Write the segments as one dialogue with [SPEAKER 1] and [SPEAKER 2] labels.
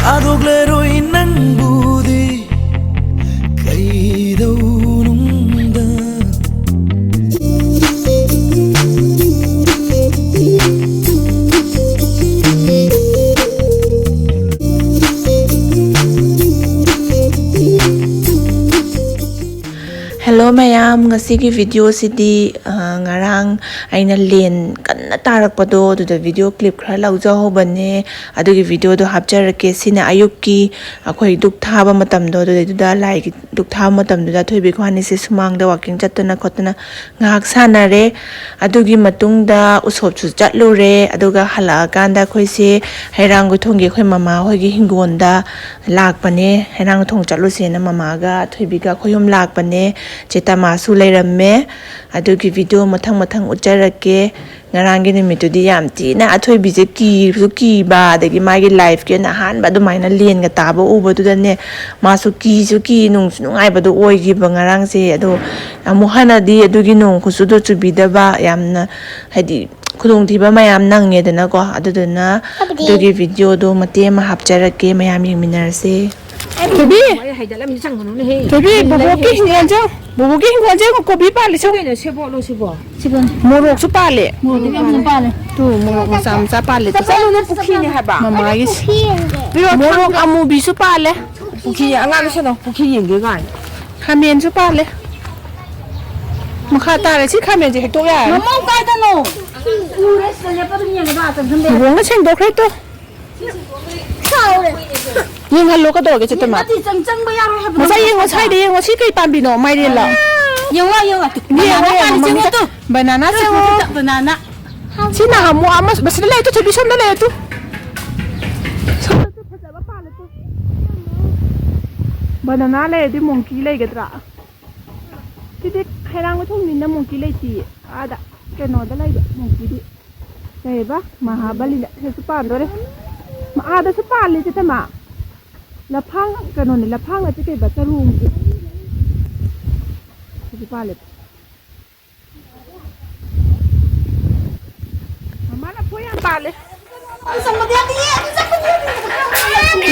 [SPEAKER 1] Adogleroi nangbudi kaidaununda
[SPEAKER 2] Hello mayam, ngasigi video sidi ngarang aina len kanna tarakpado the video clip khara laujaw bane adugi video do hapjarake sina ayukki akhoi duk thaba matam do da like duk thaba matam do thoibi khani se sumang da walking chatna khotna ngak sanare adugi matungda usop chu chatlure aduga hala kanda khoi se hairang go thongge khoi mama hoigi hingonda lakpane hairang thong chatlu se na mama ga thoibi ga khoyum lakpane Cita masu lairame adugi video mathang ujarake Ngaranggi nimitudi yamti na athoi bije ki ba dagi magi live ke na han ba dumaina len ga taba uba du dane masu ki nungai ba du oi gi ba ngarang se adu amu hana di adugi nung khusu do chubida ba yamna hadi khudong thiba mayam nange dana ko aduduna adugi video do mate ma hapjarake mayam yeminar se Tobi, boboki hingonjo, kopi pali so. Morok su pali. Tu morok masam sa pali. Salo na puki ni haba. Mama is. Morok amu bisu pali. Puki angan so no, puki yenge gan. Kamen su pali. Mukha tare si kamen je hekto ya. Mama ka ta no. Ure se ne pa dunya ga ta sambe. Wong cheng do khai to. Yung halo ka dog ito ma. Masa yung wasay de yung wasi kay pambino may din lang. Yung banana banana. Sina mo amas basta dala ito tradition dala ito. Banana le di monkey le gadra. Tidik khairang thong min na monkey le ti. Ada keno dala monkey di. Sai ba mahabali la se pa ndore. Ma ada se pali se ma. La phang kanon la phang la ke ba tarung se pali. Mama la poya pali. Sama dia dia.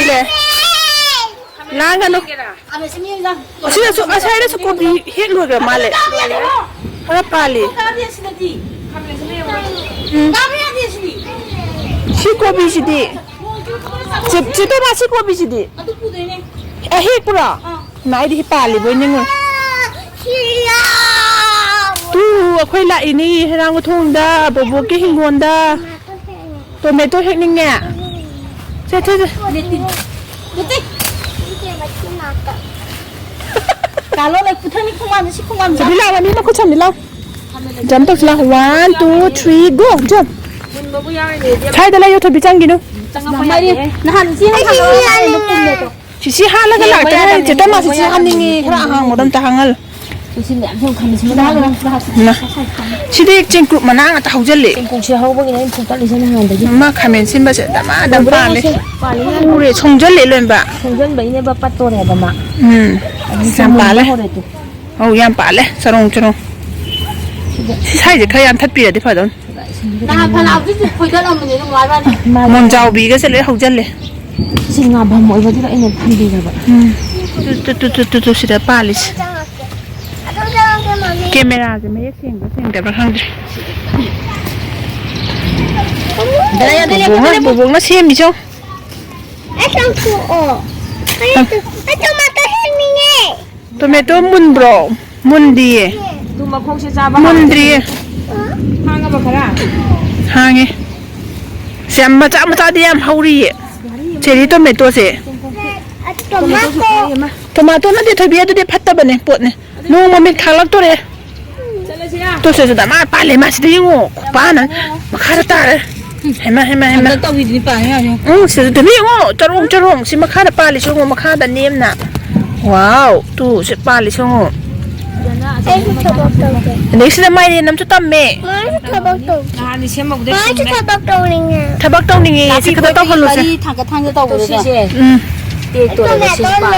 [SPEAKER 2] Ile. Langa no. Ame sini la. Sini so asai so ko bi hit lo ga male. Ala pali. Si ko bi si di. Cita masih kau bisa di. Hekpa. Naik di pali boleh nggak? Tuh, aku lah ini herang thongda, boboki hingonda. Tomato hek ningnya. Cek. Kalau lagi putar ni kumam, si kumam. Sebelah ni aku cam ni lah. Jam tu lah 1, 2, 3, go jump. Cai dah lah yo tapi canggih no. Sisi hala ka lagta hai jeta ma sisi haningi khara hang modam ta hangal sidi ching group mana ta haujalle ma khamen sin ba se dama dam pa le ure chongjalle len ba chongjan bai ne ba patore ba ma sam pa le au yam pa le sarong chong sai je khayam that pi de fa don Mon jauh biga sih le hujan le. Singa bamoy ba dira ina pandi na ba. Tu sudah palis. Kamera je me sing da bahang. Dale. Bubong na sim bicho. Asam tu oh. Tomato ni. Tomato mun bro. Mun die. Tu makhong se jaba. Mun die. Hanga ba khara. Hange. Siam maca dia am hauri. Ceri tomato se. Tomato na dia thabi adu dia phatta bane pot ne. Nu ma mit khalak to re. To se da ma pa le ma si de ngo pa na ma khara ta re. Hema. Ta wi ni pa ya. Se de mi ngo charong si ma khara pa le so ngo ma khada nem na. Wow, tu se pa le so ngo. Next na mai nam chu tam me. Ni sem mok de. Thabak tong ni si khata to holu se. Thang to ko se. Te to le si pa.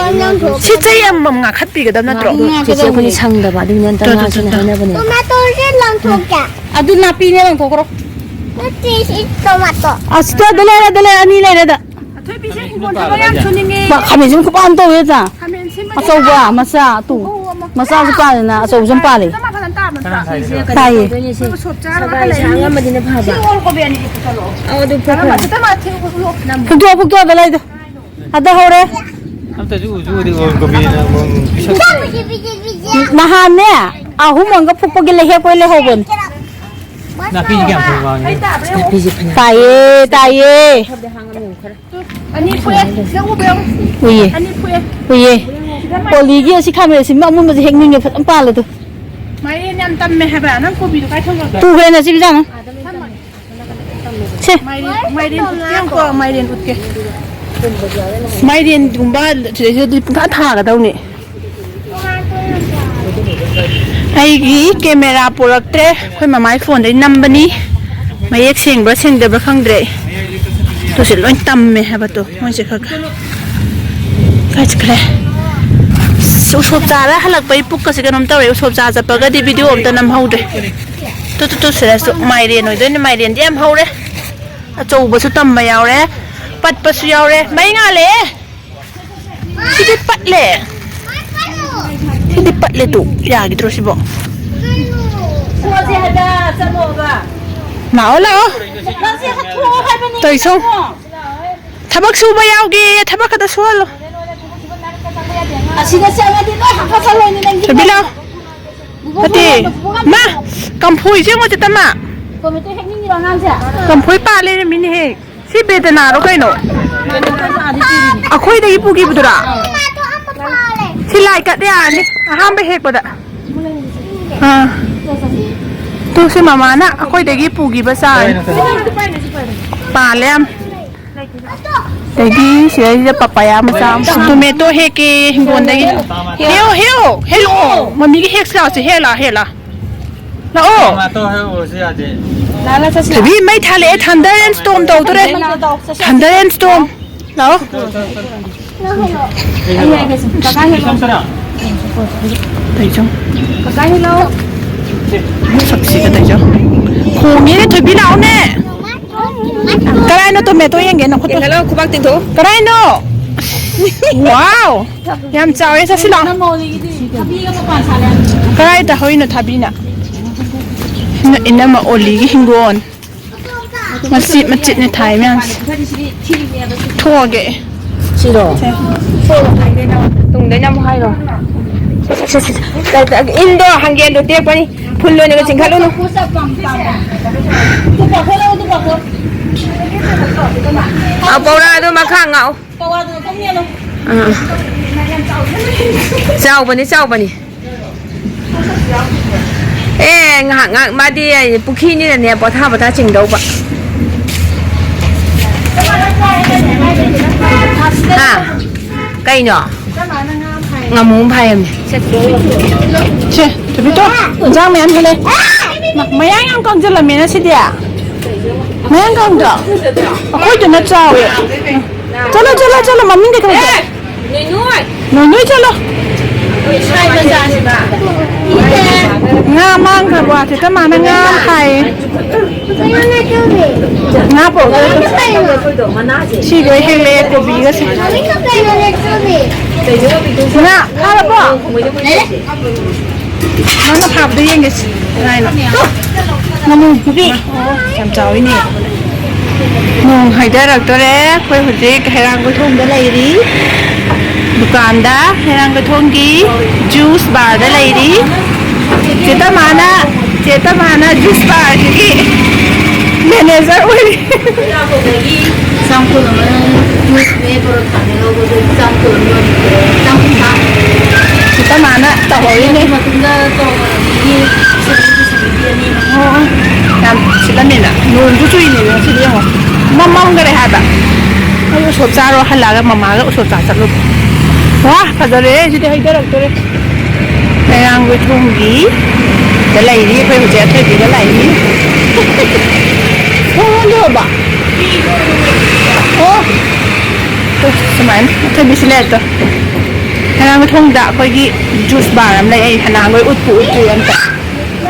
[SPEAKER 2] Si chai am mam nga khat pi ga da na tro. Si se ko ni sang da ba ding nan ta na si na ba ne. Tomato je lang thok ya. Adu na pi ne lang thok ro. Ti si tomato. Asta dale ani le da. Thoi pi se
[SPEAKER 3] Kami sih kupan tuh ya ta. Asal gua masa tuh. Masa kupan na asal jam pale. Tai. Kedua ada lagi. Ada hore. Nahane. Aku mangga pupuk lehe ko leho bon.
[SPEAKER 4] Napi juga pulang.
[SPEAKER 3] Taye.
[SPEAKER 5] Ani puye, siapa bel?
[SPEAKER 3] Uye.
[SPEAKER 5] Ani puye.
[SPEAKER 3] Uye. Polisi sih kamera sih, mau mau hek nih nyepet empal itu.
[SPEAKER 5] Mai ni antam meh haba, nang kopi tu kai thong ga.
[SPEAKER 3] Tuh kan sih bisa na. Cih.
[SPEAKER 5] Mai din yang ko mai din utke. Mai din gumba jadi di pungka tha ga dau ni. Ai camera puraktre, khoi mamai phone dai number ni. Mai ek sing bra sing de bra khang dre. Tu sẽ loanh tầm mẹ hả bà tu, mọi người khắc cái gì vậy? Usop cha ra halak bay puk kasi kanom tao usop cha sa pagka di video om ta nam hau de. Tu sẽ so mai rian noi de mai rian di am hau de. Achou ba su tam ba yaw de, pat pa su yaw de, mai nga le. Hindi pat le. Hindi pat le tu, ya gitu sih bo. Nào là tới xong thabak suba yaugi thabak kata sualo sabilaw hati ma kampui sih mau cerita ma kampui pale mini he si beda naro kayak no aku itu ibu gitu dah si like kat dia ni aham behek pada tu si mama na aku dagi pugi besar palem dagi si papaya macam tomato heki hinggon dagi hello mami ki hek sao si hela la oh tapi mai thale thunder and storm tau tu re thunder and storm la oh thấy chưa sắp xỉ cái đấy chứ khổ nghĩa thôi bị lão nè cái này nó tôm mẹ tôi ăn cái nó có hello cô bác tiền thủ cái này nó wow em chào em sao xí lòng cái này ta hơi nó thabi nè nó in mà oli cái hình gòn mà chít này thái mẹ thua cái
[SPEAKER 3] xí rồi
[SPEAKER 5] tung đấy năm hai rồi Indo hanggen do tiap ni pullo ni kacing kalau no. Apa orang tu makan ngau? Jauh bani. Ngak madi bukit ni ni bata cing dau ba. Ha, kai no. Ngamung phai em che tapi to jang men hale mày ăn con chưa là mẹ nó xí đi à mày ăn con chưa khôi cho nó trao vậy cho nó mà mình cái này nuôi cho nó nga mang cả quả thì ta mà nó nga hay nga bộ chỉ cái hay lệ của bì cái gì nga là bộ nó học đi anh cái này nó mùng bì làm cháu đi nè mùng hay đã được tôi đấy quay hồi đấy cái hàng cái thùng đấy này đi dukaan dah herang ke Thomge juice bar dah lady cerita mana juice bar jadi manager wih cerita mana tahu ini oh yang cerita ni nak nunggu cuci ni yang sedih oh mama enggak rehat tak ayo sob caro halaga mama ga sob caro wah kadare jadi hay darak tore yang gue Thomge dalai ni koi ho jathe di dalai ni oh lo ba oh to seman to bisle to yang gue Thomge da koi gi juice bar am lai ai hana ngoi utpu am ta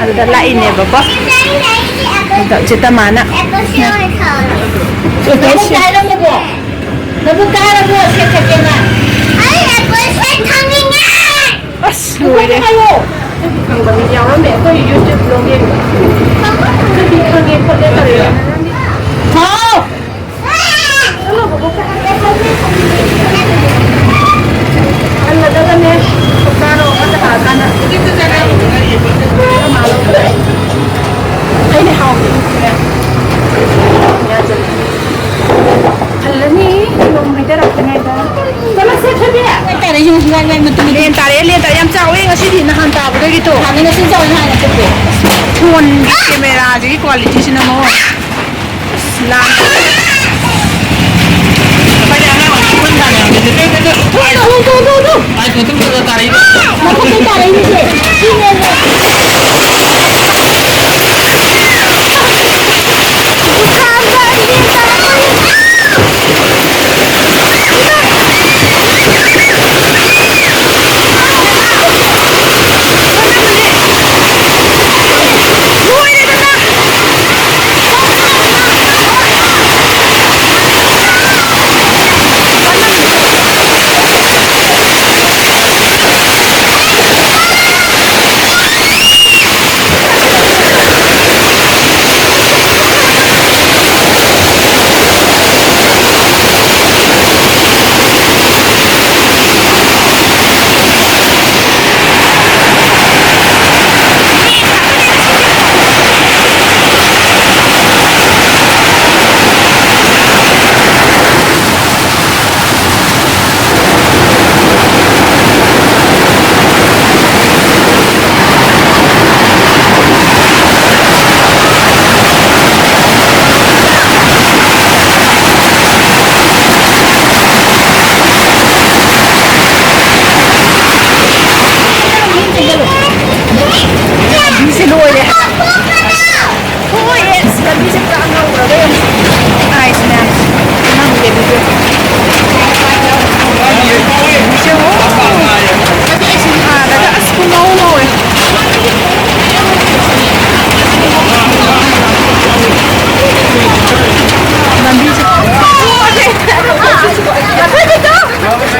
[SPEAKER 5] ada dalai ne ba ba da cita mana
[SPEAKER 3] 너도 따라서 세탁기나.
[SPEAKER 6] 아니 나 세탁이냐?
[SPEAKER 5] As loire. Ang bang yaw me ko YouTube vlog e. Hindi kang e pala tare.
[SPEAKER 3] 더.
[SPEAKER 5] Ang nadaga ne. Pagkano ka ta na. Dito sa na. Ay ni haw. Ya jal. Halani nong mai dara ka ngai da. Kala se thabi.
[SPEAKER 3] 따라 좀 시간 날 것도
[SPEAKER 5] Len tare yam chaw e ngasi di na han ta ba gi to.
[SPEAKER 3] 하면은 진짜 얼마나 됐대.
[SPEAKER 5] Phone camera ji quality sina mo. La.
[SPEAKER 4] Ai tuh tuh tarik.
[SPEAKER 3] 먹고 따라 이제.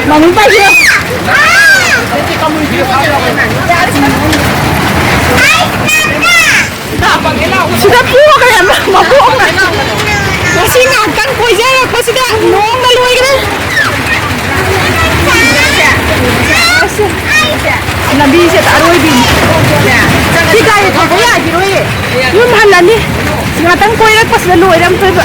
[SPEAKER 3] Mami pa siya.
[SPEAKER 5] Sudah puwa kaya mabuong na. Kasi ngagkang po siya. Kasi na noong naluwi ka na. Nabi siya taroy din. Di kaya ka kaya giroy. Yung mahalan ni. Ngatang po yan pas naluwi ram to ba.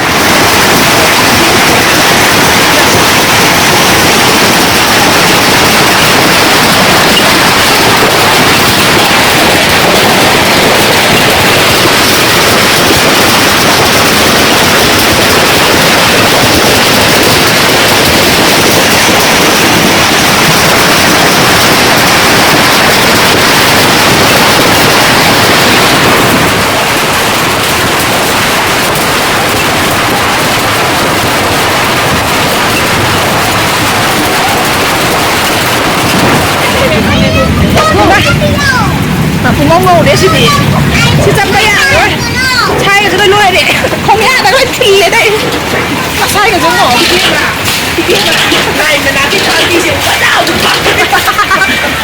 [SPEAKER 5] Ngô để suy nghĩ, suy chăm bây giờ rồi, chai cái đôi lôi đi, không nhá, đôi lôi thì lên đây, chai cái giống ngổ, này mình làm cái trò gì vậy, phải đâu được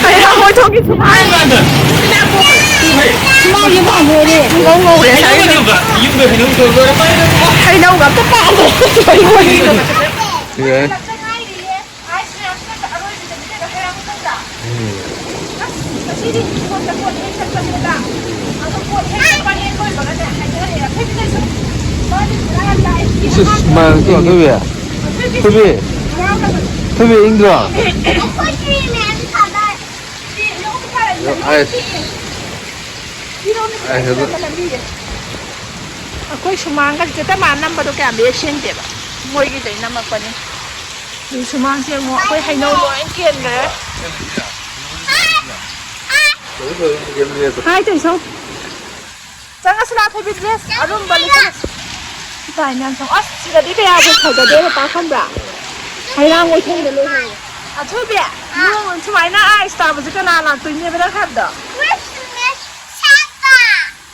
[SPEAKER 5] phải đâu hồi thôi cái thứ hai mà,
[SPEAKER 3] mau đi bỏ người đi.
[SPEAKER 5] ngô để thấy hay đâu gặp các bạn rồi, phải ngồi đi rồi.
[SPEAKER 7] 是蛮多特别힘들어.
[SPEAKER 5] Akwai sumang ka kita manam ba to kaya be shen de ba moi gi dai nam pa ni du sumang se mo akwai hai no lo en kien ga hai tai so chang asla thai bi dress arum ba ni tai nan so as si da di be ya be thai da de pa kham bra hai ra ngoi thong de lo hai a thu be no chmai na ai star ba ka na la tu ni be da khat da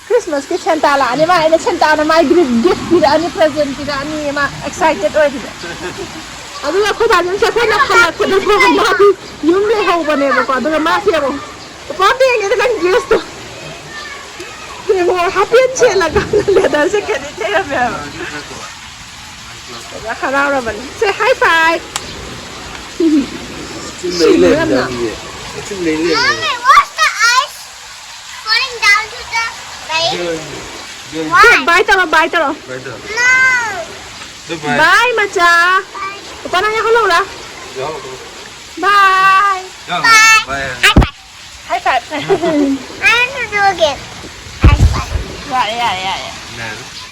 [SPEAKER 5] Christmas ke Santa la ani ma ina Santa na mai gift gift ani present kira ani ma excited oi kida ꯑꯗꯨꯒ ꯑꯩꯈꯣꯏ ꯕꯥꯖꯟꯁꯦ ꯑꯩꯈꯣꯏꯅ ꯍꯜꯂꯛꯄꯗ ꯃꯥꯗꯤ ꯌꯨꯝ ꯂꯩꯍꯧꯕꯅꯦꯕꯀꯣ ꯑꯗꯨꯒ ꯃꯥꯁꯦ ꯑꯃꯨꯛ ꯄꯥꯝ ꯌꯦꯡꯉꯦꯗ ꯅꯪ ꯗ꯭ꯔꯦꯁꯇꯣ ꯌꯦꯡꯉꯣ ꯍꯥꯞꯄꯦꯟ ꯁꯦꯠꯂꯒ ꯂꯦꯗꯔꯁꯦ ꯀꯦꯗꯤ ꯂꯩꯔꯝꯃꯦꯕ haraurabani. Say high five.
[SPEAKER 7] Mommy,
[SPEAKER 6] what's the ice falling down to the lake? Why?
[SPEAKER 5] Bye taro, bye taro.
[SPEAKER 6] No.
[SPEAKER 5] Bye, macha. Papa na hello la. Bye.
[SPEAKER 6] Bye.
[SPEAKER 5] High five.
[SPEAKER 6] I want to do again. High five.
[SPEAKER 5] Yeah.